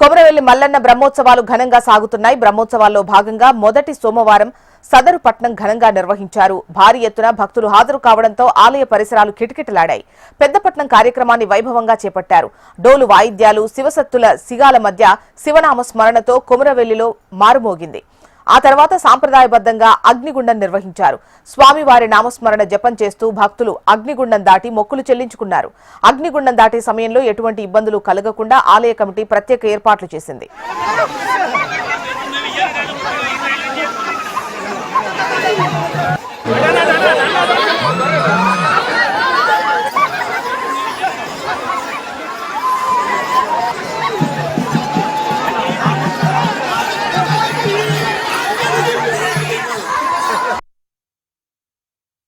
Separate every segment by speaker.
Speaker 1: కొమరవెల్లి మల్లన్న బ్రహ్మోత్సవాలు ఘనంగా సాగుతున్నాయి. బ్రహ్మోత్సవాల్లో భాగంగా మొదటి సోమవారం సదరు పట్నం ఘనంగా నిర్వహించారు. భారీ ఎత్తున భక్తులు హాజరు కావడంతో ఆలయ పరిసరాలు కిటకిటలాడాయి. పెద్దపట్నం కార్యక్రమాన్ని వైభవంగా చేపట్టారు. డోలు వాయిద్యాలు, శివసత్తుల సిగాల మధ్య శివనామ స్మరణతో కొమరవెల్లిలో మారుమోగింది. ఆ తర్వాత సాంప్రదాయబద్దంగా అగ్నిగుండం నిర్వహించారు. స్వామివారి నామస్మరణ జపం చేస్తూ భక్తులు అగ్నిగుండం దాటి మొక్కులు చెల్లించుకున్నారు. అగ్నిగుండం దాటే సమయంలో ఎటువంటి ఇబ్బందులు కలగకుండా ఆలయ కమిటీ ప్రత్యేక ఏర్పాట్లు చేసింది.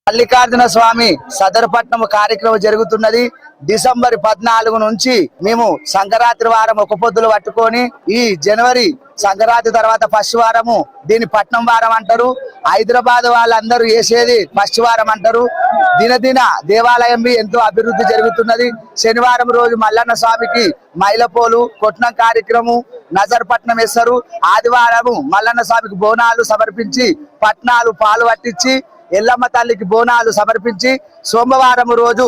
Speaker 2: మల్లికార్జున స్వామి సదరపట్నం కార్యక్రమం జరుగుతున్నది. డిసెంబర్ 14 నుంచి మేము సంక్రాంతి వారం ఒక పొద్దులు పట్టుకొని ఈ జనవరి సంక్రాంతి తర్వాత ఫస్ట్ వారము దీని పట్నం వారం అంటారు. హైదరాబాద్ వాళ్ళందరూ వేసేది ఫస్ట్ వారం అంటారు. దినదిన దేవాలయం ఎంతో అభివృద్ధి జరుగుతున్నది. శనివారం రోజు మల్లన్న స్వామికి మైలపోలు కొట్నం కార్యక్రమం నజర్పట్నం వేస్తారు. ఆదివారము మల్లన్న స్వామికి బోనాలు సమర్పించి పట్నాలు పాలు పట్టించి ఎల్లమ్మ తల్లికి బోనాలు సమర్పించి సోమవారం రోజు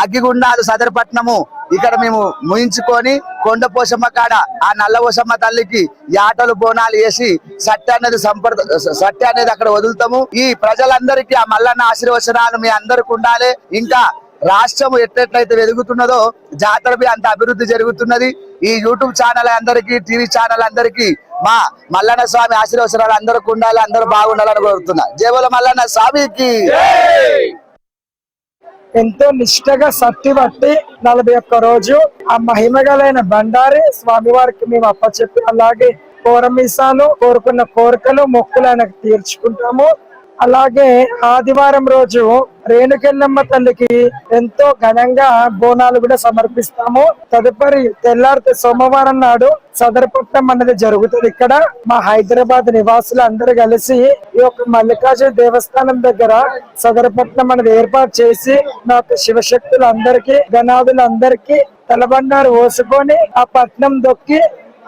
Speaker 2: అగ్గిగుండాలు సదరపట్నము ఇక్కడ మేము ముయించుకొని కొండ పోషమ్మ కాడ ఆ నల్ల పోషమ్మ తల్లికి యాటలు బోనాలు వేసి సత్య అనేది అక్కడ వదులుతాము. ఈ ప్రజలందరికీ ఆ మల్లన్న ఆశీర్వచనాలు మీ అందరికి ఉండాలి. ఇంకా రాష్ట్రం ఎట్లయితే వెలుగుతున్నదో జాతర అంత అభివృద్ధి జరుగుతున్నది. ఈ యూట్యూబ్ ఛానల్ అందరికీ, టీవీ ఛానల్ అందరికీ మా మల్లన్న స్వామి ఆశీర్వచనాలు అందరికి ఉండాలి, అందరూ బాగుండాలని కోరుతున్నా. జయబోల మల్లన్న స్వామికి.
Speaker 3: ఎంతో నిష్ఠగా సత్తి బట్టి 41 రోజు ఆ మహిమగలైన బండారి స్వామివారికి మేము అప్పచెప్పి అలాగే కోరమీసాలు కోరుకున్న కోరికలు మొక్కులు ఆయనకు తీర్చుకుంటాము. అలాగే ఆదివారం రోజు రేణుకెళ్ళమ్మ తల్లికి ఎంతో ఘనంగా బోనాలు కూడా సమర్పిస్తాము. తదుపరి తెల్లారితే సోమవారం నాడు సదరపట్నం అనేది జరుగుతుంది. ఇక్కడ మా హైదరాబాద్ నివాసులు అందరూ కలిసి ఈ యొక్క మల్లికార్జున దేవస్థానం దగ్గర సదరపట్నం అనేది ఏర్పాటు చేసి నాకు శివశక్తులందరికీ గణాదులందరికీ తలబండారు పోసుకొని ఆ పట్నం దొక్కి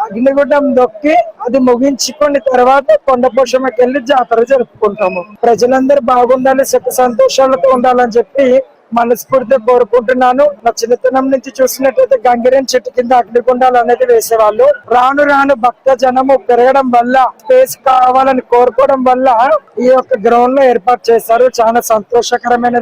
Speaker 3: అగ్నిగుండం దొక్కి అది ముగించుకుని తర్వాత కొండపోషమ్మకి వెళ్ళి జాతర జరుపుకుంటాము. ప్రజలందరూ బాగుండాలి, సుఖ సంతోషాలతో ఉండాలని చెప్పి మనస్ఫూర్తిగా కోరుకుంటున్నాను. నా చిన్నతనం నుంచి చూసినట్లయితే గంగిరేన్ చెట్టు కింద అగ్నిగుండాలు అనేది వేసేవాళ్ళు. రాను రాను భక్త జనము పెరగడం వల్ల స్పేస్ కావాలని కోరుకోవడం వల్ల ఈ యొక్క గ్రౌండ్ లో ఏర్పాటు చేశారు. చాలా సంతోషకరమైన